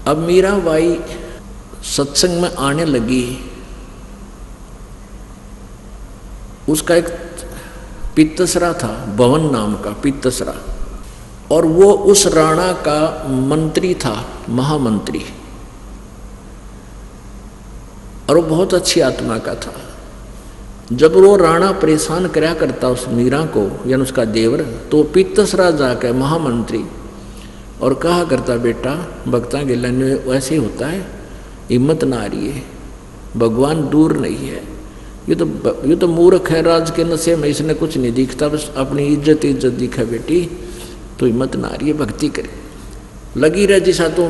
अब मीराबाई सत्संग में आने लगी। उसका एक पित्तसरा था, भवन नाम का पित्तसरा, और वो उस राणा का मंत्री था, महामंत्री, और वो बहुत अच्छी आत्मा का था। जब वो राणा परेशान कराया करता उस मीरा को, यानी उसका देवर, तो पित्तसरा जाकर महामंत्री और कहा करता, बेटा भक्ता के लन्ने वैसे ही होता है, हिम्मत ना आ रही है, भगवान दूर नहीं है, ये तो मूर्ख है, राज के नशे में इसने कुछ नहीं दिखता, बस अपनी इज्जत दिखा बेटी, तो हिम्मत ना आ रही है, भक्ति करे, लगी रह जैसा तो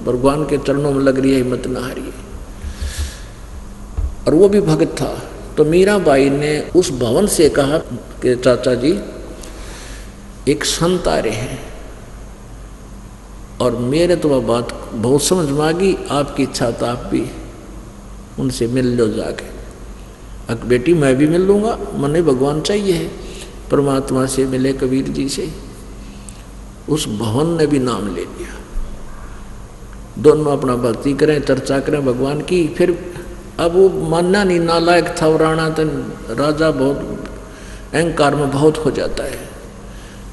भगवान के चरणों में लग रही है, हिम्मत ना आ रही है। और वो भी भक्त था। तो मीराबाई ने उस भवन से कहा कि चाचा जी एक संत आ रहे हैं, और मेरे तो वह बात बहुत समझ में आ गई, आपकी इच्छा तो आप भी उनसे मिल लो जाके। अब बेटी मैं भी मिल लूँगा, मने भगवान चाहिए है, परमात्मा से मिले, कबीर जी से। उस भवन ने भी नाम ले लिया, दोनों अपना भक्ति करें, चर्चा करें भगवान की। फिर अब वो मानना नहीं, नालायक था वो राणा, तो राजा बहुत अहंकार में बहुत हो जाता है।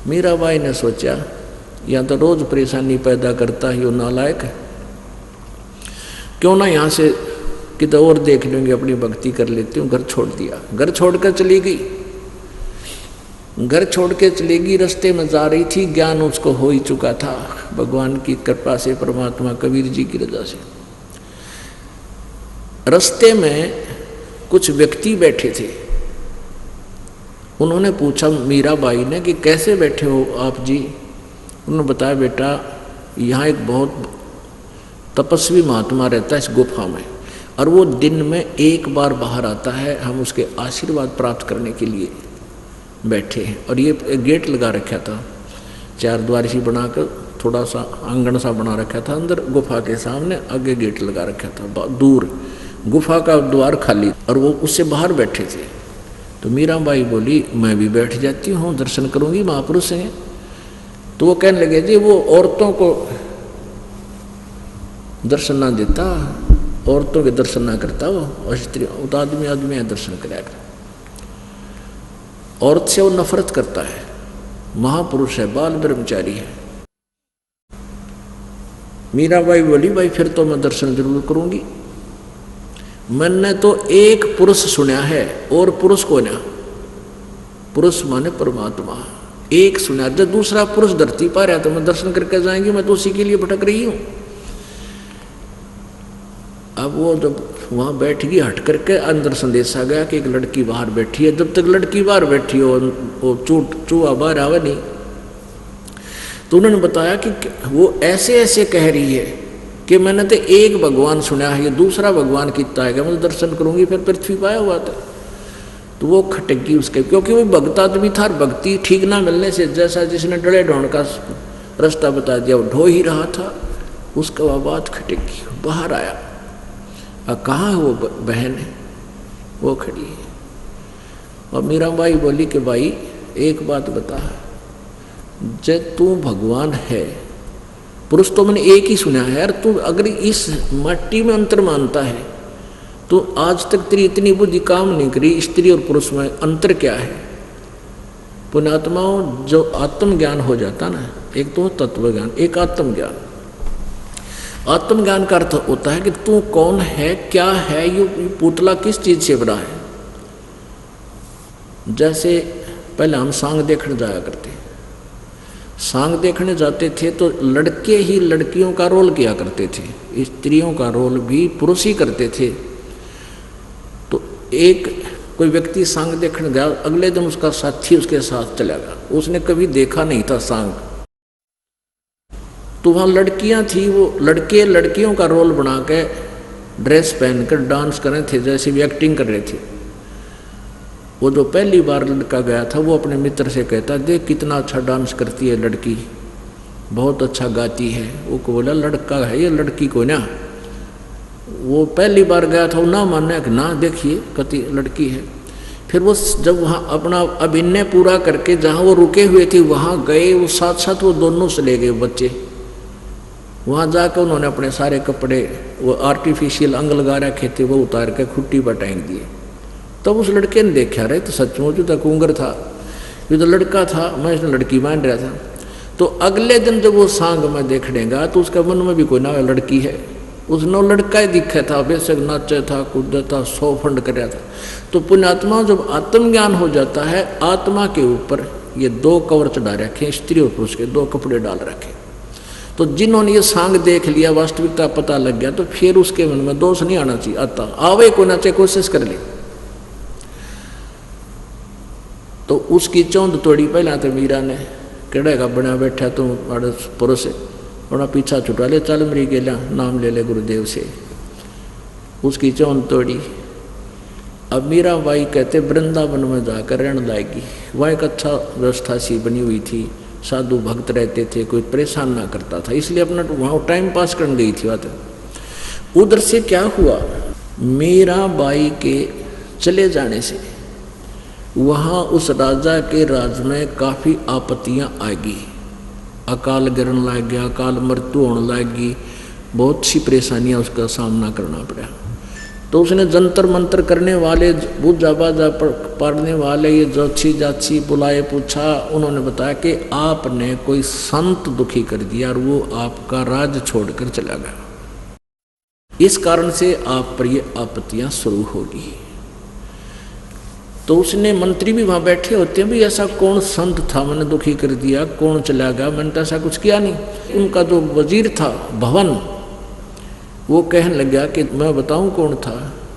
मीराबाई ने सोचा या तो रोज परेशानी पैदा करता है यो नालायक, क्यों ना यहाँ से कितना और देख लेंगे, अपनी भक्ति कर लेती हूँ। घर छोड़ दिया, घर छोड़कर चली गई, घर छोड़ के चली गई। रास्ते में जा रही थी, ज्ञान उसको हो ही चुका था भगवान की कृपा से, परमात्मा कबीर जी की रजा से। रास्ते में कुछ व्यक्ति बैठे थे, उन्होंने पूछा मीराबाई ने कि कैसे बैठे हो आप जी। उन्होंने बताया, बेटा यहाँ एक बहुत तपस्वी महात्मा रहता है इस गुफा में, और वो दिन में एक बार बाहर आता है, हम उसके आशीर्वाद प्राप्त करने के लिए बैठे हैं। और ये गेट लगा रखा था, चार द्वार सी बनाकर, थोड़ा सा आंगन सा बना रखा था अंदर गुफा के सामने, आगे गेट लगा रखा था, दूर गुफा का द्वार खाली, और वो उससे बाहर बैठे थे। तो मीराबाई बोली, मैं भी बैठ जाती हूँ, दर्शन करूँगी, महापुरुष हैं। तो वो कहने लगे, जी वो औरतों को दर्शन ना देता, औरतों के दर्शन ना करता वो, और स्त्रियों तो आदमी दर्शन कराया, औरत से वो नफरत करता है, महापुरुष है, बाल ब्रह्मचारी है। मीराबाई बोली, भाई फिर तो मैं दर्शन जरूर करूंगी। मैंने तो एक पुरुष सुना है, और पुरुष को ना, पुरुष माने परमात्मा, एक सुना, जब दूसरा पुरुष धरती पर है तो मैं दर्शन करके जाएंगी, मैं तो उसी के लिए भटक रही हूं। अब वो जब वहां बैठ गई, हट करके अंदर संदेश आ गया कि एक लड़की बाहर बैठी है। जब तक लड़की बाहर बैठी हो, वो चूहा बाहर आवे नहीं। तो उन्होंने बताया कि वो ऐसे ऐसे कह रही है कि मैंने तो एक भगवान सुना है, ये दूसरा भगवान कितना है, मैं तो दर्शन करूंगी, फिर पृथ्वी पाया हुआ था। तो वो खटकी उसके, क्योंकि वो भक्त आदमी था, भक्ति ठीक ना मिलने से, जैसा जिसने डले ढोंड का रास्ता बता दिया, वो ढो ही रहा था, उसका वह बात खटकी, बाहर आया। कहाँ है वो बहन है, वो खड़ी है। और मीराबाई बोली कि भाई एक बात बता, जब तू भगवान है, पुरुष तो मैंने एक ही सुना है यार, तू अगर इस मट्टी में अंतर मानता है तो आज तक तेरी इतनी बुद्धि काम नहीं करी, स्त्री और पुरुष में अंतर क्या है। पुण्यात्माओं, जो आत्मज्ञान हो जाता ना, एक तो तत्व ज्ञान, एक आत्मज्ञान। आत्मज्ञान का अर्थ होता है कि तू कौन है, क्या है, ये पुतला किस चीज से बना है। जैसे पहले हम सांग देखने जाया करते, सांग देखने जाते थे तो लड़के ही लड़कियों का रोल किया करते थे, स्त्रियों का रोल भी पुरुष ही करते थे। तो एक कोई व्यक्ति सांग देखने गया, अगले दिन उसका साथी उसके साथ चला गया, उसने कभी देखा नहीं था सांग। तो वहाँ लड़कियाँ थी, वो लड़के लड़कियों का रोल बना के ड्रेस पहनकर डांस कर रहे थे, जैसे भी एक्टिंग कर रहे थे। वो जो पहली बार लड़का गया था, वो अपने मित्र से कहता, देख कितना अच्छा डांस करती है लड़की, बहुत अच्छा गाती है। वो को बोला लड़का है ये, लड़की को ना। वो पहली बार गया था, वो ना मानने कि ना देखिए कति लड़की है। फिर वो जब वहाँ अपना अभिनय पूरा करके जहाँ वो रुके हुए थे वहाँ गए, वो साथ साथ वो दोनों से ले गए बच्चे, वहाँ जाकर उन्होंने अपने सारे कपड़े, वो आर्टिफिशियल अंग लगा रखे थे, वो उतार के खुट्टी पर टांग दिए। तब उस लड़के ने देखा, रहे तो सचमुच तो कुंगर था, ये तो लड़का था, मैं इसने लड़की मान रहा था। तो अगले दिन जब वो सांग में देखनेगा तो उसका मन में भी कोई ना लड़की है, उसने लड़का ही दिखा था, बेशक नाचा था, कूदा था, 100 फंड कर रहा था। तो पुण्यात्मा जब आत्मज्ञान हो जाता है, आत्मा के ऊपर ये 2 कवर चढ़ा रखे, स्त्री और पुरुष के 2 कपड़े डाल रखे। तो जिन्होंने ये सांग देख लिया, वास्तविकता पता लग गया, तो फिर उसके मन में दोष नहीं आना चाहिए, आता आवे को ना चाहिए, कोशिश कर ले। तो उसकी चौंध तोड़ी पहला तो मीरा ने, केड़े का बना बैठा तुम पुरुष से, बड़ा पीछा छुटा ले, चल मरी गेला, नाम ले ले गुरुदेव से। उसकी चौंध तोड़ी। अब मीराबाई कहते वृंदावन में जाकर रहने लाएगी, वह एक अच्छा व्यवस्था सी बनी हुई थी, साधु भक्त रहते थे, कोई परेशान ना करता था, इसलिए अपना वहाँ टाइम पास करने गई थी बात। उधर से क्या हुआ, मीराबाई के चले जाने से वहाँ उस राजा के राज में काफ़ी आपत्तियाँ आएगी, अकाल गिरने लग गया, अकाल मृत्यु होने लगी, बहुत सी परेशानियाँ उसका सामना करना पड़ा। तो उसने जंतर मंतर करने वाले, बूझा बाजा पढ़ने वाले, ये जोची जाची बुलाए, पूछा, उन्होंने बताया कि आपने कोई संत दुखी कर दिया और वो आपका राज छोड़कर चला गया, इस कारण से आप पर ये आपत्तियाँ शुरू होगी। तो उसने, मंत्री भी वहाँ बैठे होते हैं, भी ऐसा कौन संत था मैंने दुखी कर दिया, कौन चला गया, मैंने तो ऐसा कुछ किया नहीं। उनका जो वजीर था भवन, वो कहने लगा कि मैं बताऊं कौन था,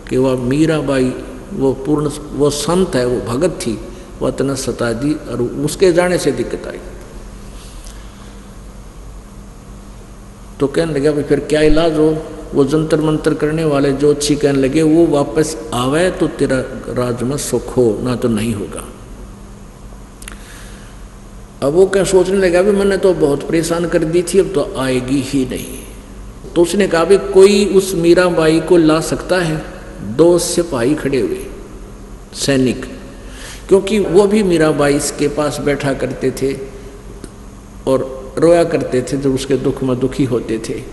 कि वह मीराबाई, वो संत है, वो भगत थी, वह तना सता दी और उसके जाने से दिक्कत आई। तो कहने लगा भाई फिर क्या इलाज हो, वो जंतर मंतर करने वाले जो अच्छी कहने लगे वो वापस आवे तो तेरा राज में सुख हो, ना तो नहीं होगा। अब वो क्या सोचने लगा भी मैंने तो बहुत परेशान कर दी थी, अब तो आएगी ही नहीं। तो उसने कहा भी कोई उस मीराबाई को ला सकता है? 2 सिपाही खड़े हुए, सैनिक, क्योंकि वो भी मीराबाई के पास बैठा करते थे और रोया करते थे जब उसके दुख में दुखी होते थे।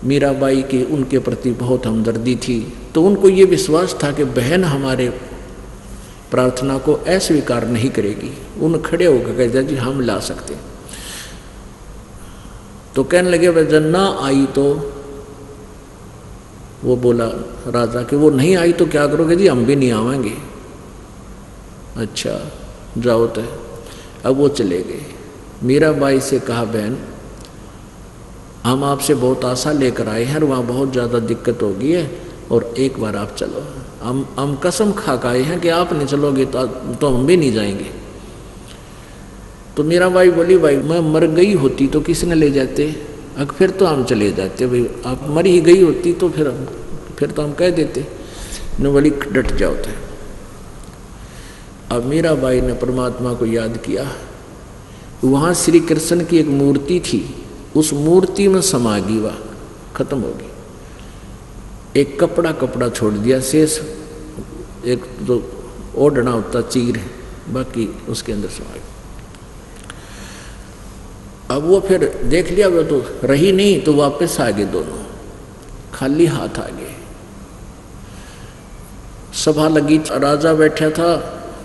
मीराबाई की उनके प्रति बहुत हमदर्दी थी, तो उनको ये विश्वास था कि बहन हमारे प्रार्थना को अस्वीकार नहीं करेगी। उन खड़े होकर कहते जी हम ला सकते। तो कहने लगे वह जब ना आई तो वो बोला राजा कि वो नहीं आई तो क्या करोगे? जी हम भी नहीं आवेंगे। अच्छा जाओ तो। अब वो चले गए। मीराबाई से कहा बहन हम आपसे बहुत आशा लेकर आए हैं और वहाँ बहुत ज़्यादा दिक्कत हो गई है और एक बार आप चलो। हम कसम खा के आए हैं कि आप नहीं चलोगे तो हम भी नहीं जाएंगे। तो मीराबाई बोली भाई मैं मर गई होती तो किसने ले जाते, अगर फिर तो हम चले जाते, भाई आप मर ही गई होती तो फिर तो हम कह देते। न बोली डट जाओ थे। अब मीराबाई ने परमात्मा को याद किया। वहाँ श्री कृष्ण की एक मूर्ति थी, उस मूर्ति में समा गई, वह खत्म हो गई। एक कपड़ा छोड़ दिया, शेष एक जो ओढ़ना होता चीर है, बाकी उसके अंदर समा गई। अब वो फिर देख लिया वो तो रही नहीं, तो वापस आ गए दोनों, खाली हाथ आ गए। सभा लगी, राजा बैठा था,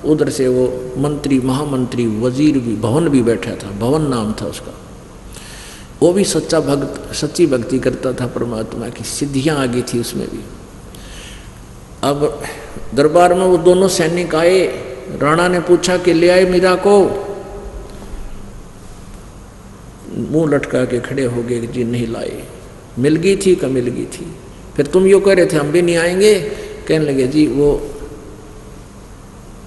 उधर से वो मंत्री, महामंत्री, वजीर भी, भवन भी बैठा था, भवन नाम था उसका। वो भी सच्चा भक्त, सच्ची भक्ति करता था परमात्मा की, सिद्धियां आ गई थी उसमें भी। अब दरबार में वो दोनों सैनिक आए। राणा ने पूछा कि ले आए मीरा को? मुंह लटका के खड़े हो गए कि जी नहीं लाए। मिल गई थी का मिल गई थी। फिर तुम यो कह रहे थे हम भी नहीं आएंगे। कहने लगे जी वो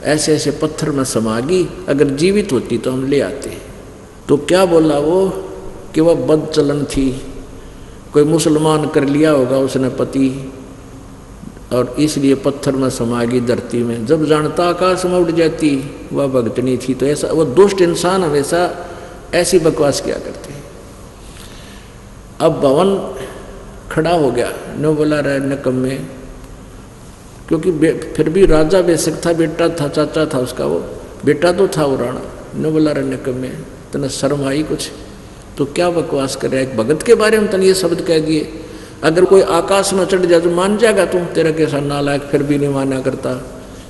ऐसे ऐसे पत्थर में समा गई, अगर जीवित होती तो हम ले आते। तो क्या बोला वो कि वह बदचलन थी, कोई मुसलमान कर लिया होगा उसने पति, और इसलिए पत्थर में समा गई धरती में। जब जानता आकाश में उड़ जाती, वह भगतनी थी। तो ऐसा वो दुष्ट इंसान हमेशा ऐसी बकवास किया करते हैं। अब भवन खड़ा हो गया, न बोला रहे निकम्मे, क्योंकि फिर भी राजा बेशक था, बेटा था, चाचा था उसका, वो बेटा तो था वो राणा। न बोला रहे निकम्मे, तने शर्म आई कुछ? तो क्या बकवास कर रहा है, एक भगत के बारे में तन ये शब्द कह दिए। अगर कोई आकाश में चढ़ जाए तो मान जाएगा तू, तेरा कैसा नालायक, फिर भी नहीं माना करता।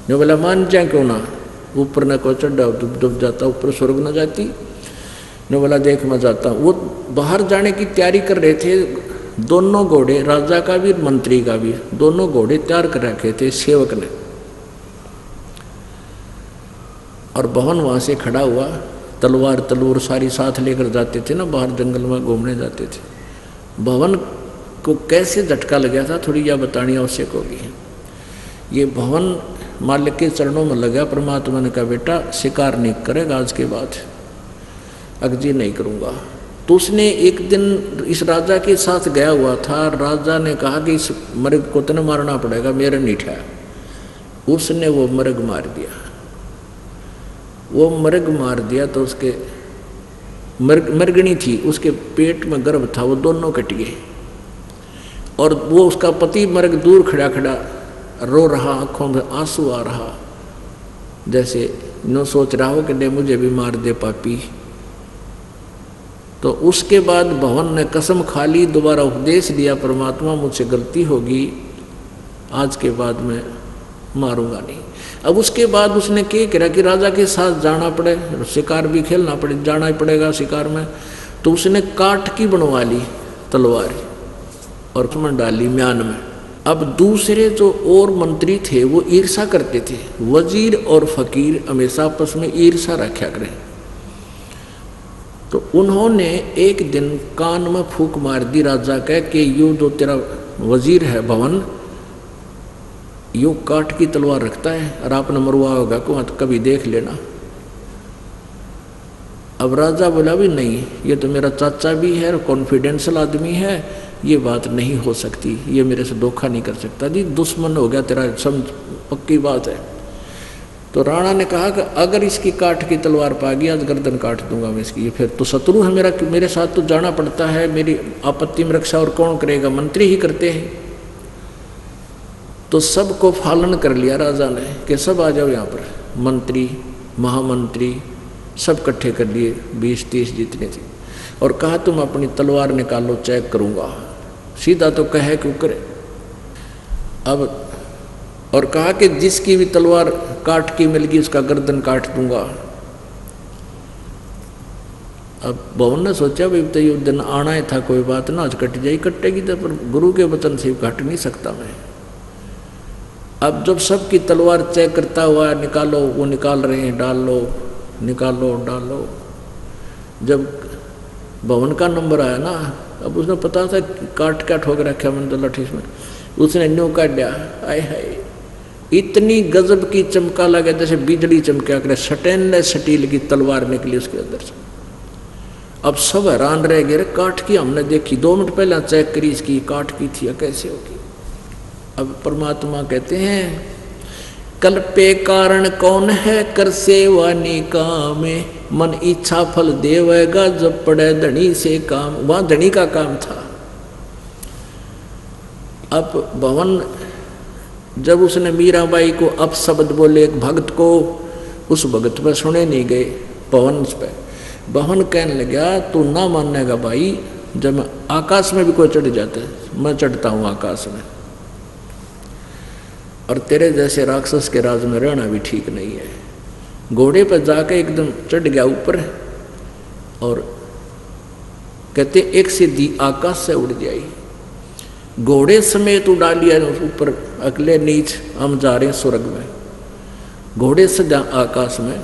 जो बोला मान जाए क्यों ना, ऊपर न को चढ़ जाओ डूब जाता, ऊपर स्वर्ग न जाती। ने बोला देख मैं जाता हूँ। वो बाहर जाने की तैयारी कर रहे थे, दोनों घोड़े, राजा का भी मंत्री का भी, दोनों घोड़े तैयार कर रखे थे सेवक ने। और भवन वहाँ से खड़ा हुआ, तलवार तलूर सारी साथ लेकर जाते थे ना, बाहर जंगल में घूमने जाते थे। भवन को कैसे झटका लगा था थोड़ी यह बतानी आवश्यक होगी। ये भवन मालिक के चरणों में लगा, परमात्मा ने कहा बेटा शिकार नहीं करेगा आज के बाद। अगजी नहीं करूँगा। तो उसने एक दिन इस राजा के साथ गया हुआ था, राजा ने कहा कि इस मर्ग को तने मारना पड़ेगा, मेरा नहीं ठा। उसने वो मर्ग मार दिया। वो मर्ग मार दिया तो उसके मर्गणी थी, उसके पेट में गर्भ था, वो दोनों कट गए। और वो उसका पति मर्ग दूर खड़ा खड़ा रो रहा, आंखों में आंसू आ रहा, जैसे नो सोच रहा हो कि नहीं मुझे भी मार दे पापी। तो उसके बाद भवन ने कसम खा ली, दोबारा उपदेश दिया, परमात्मा मुझसे गलती होगी, आज के बाद मैं मारूंगा नहीं। अब उसके बाद उसने क्या करा कि राजा के साथ जाना पड़े, शिकार भी खेलना पड़े, जाना ही पड़ेगा शिकार में। तो उसने काठ की बनवा ली तलवार और उसमें डाली म्यान में। अब दूसरे जो और मंत्री थे वो ईर्षा करते थे, वजीर और फकीर हमेशा आपस में ईर्षा रखा करें। तो उन्होंने एक दिन कान में फूंक मार दी राजा कह कि यो जो तेरा वजीर है भवन, यो काठ की तलवार रखता है और आपने मरवा होगा को कभी देख लेना। अब राजा बोला भी नहीं, ये तो मेरा चाचा भी है और कॉन्फिडेंशियल आदमी है, ये बात नहीं हो सकती, ये मेरे से धोखा नहीं कर सकता। जी दुश्मन हो गया तेरा, समझ पक्की बात है। तो राणा ने कहा कि अगर इसकी काठ की तलवार पा गई आज गर्दन काट दूंगा मैं इसकी। फिर तो शत्रु है मेरा, मेरे साथ तो जाना पड़ता है, मेरी आपत्ति में रक्षा और कौन करेगा, मंत्री ही करते हैं। तो सबको फालन कर लिया राजा ने कि सब आ जाओ यहाँ पर, मंत्री महामंत्री सब इकट्ठे कर लिए, 20-30 जितने थे, और कहा तुम अपनी तलवार निकालो चेक करूँगा। सीधा तो कहे क्यों करे। अब और कहा कि जिसकी भी तलवार काट की मिलगी उसका गर्दन काट दूंगा। अब भवन ने सोचा भाई तो ये दिन आना ही था, कोई बात ना, आज कट जाए, कटेगी तो, पर गुरु के वतन से काट नहीं सकता मैं। अब जब सबकी तलवार चेक करता हुआ निकालो, वो निकाल रहे हैं, डाल लो निकालो डालो। जब भवन का नंबर आया ना, अब उसने पता था काट क्या ठोक रखा मैंने तो लठी में, उसने न्यू काट दिया। आय हाय इतनी गजब की चमका लगा जैसे बिजली चमका करे, स्टेनलेस स्टील की तलवार निकली उसके अंदर से। अब सब हैरान रह गए, काठ की हमने देखी, 2 मिनट पहले चेक करी इसकी, काठ की थी, कैसे होगी। अब परमात्मा कहते हैं कल्पे कारण कौन है कर सेवा निकाम, मन इच्छा फल देवेगा जब पड़े धनी से काम। वहां धनी का काम था। अब भवन जब उसने मीराबाई को अपशब्द बोले एक भक्त को, उस भक्त पर सुने नहीं गए पवन पे। भवन कहने लगा तू ना मानेगा भाई, जब मैं आकाश में भी कोई चढ़ जाता है मैं चढ़ता हूँ आकाश में, और तेरे जैसे राक्षस के राज में रहना भी ठीक नहीं है। घोड़े पर जाके एकदम चढ़ गया ऊपर, और कहते एक सीधी आकाश से उड़ जाई, घोड़े समेत उड़ा लिया ऊपर, अगले नीच हम जा रहे हैं स्वर्ग में। घोड़े सजा आकाश में,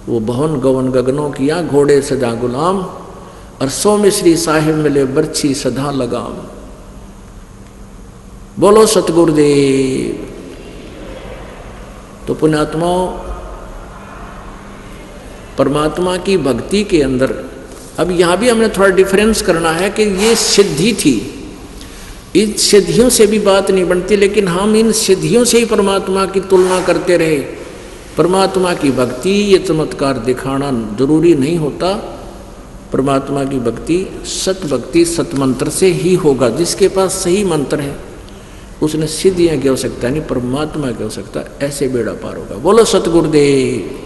वो भवन गवन गगनों किया, घोड़े सजा गुलाम, और 100 मिश्री साहिब मिले बर्छी सदा लगाम। बोलो सतगुरुदेव। तो पुण्यात्माओं, परमात्मा की भक्ति के अंदर अब यहाँ भी हमने थोड़ा डिफरेंस करना है कि ये सिद्धि थी, इन सिद्धियों से भी बात नहीं बनती, लेकिन हम इन सिद्धियों से ही परमात्मा की तुलना करते रहे। परमात्मा की भक्ति ये चमत्कार दिखाना जरूरी नहीं होता। परमात्मा की भक्ति सत भक्ति सत मंत्र से ही होगा। जिसके पास सही मंत्र है उसने सिद्धियाँ की आवश्यकता नहीं, परमात्मा की आवश्यकता, ऐसे बेड़ा पार होगा। बोलो सतगुरुदेव।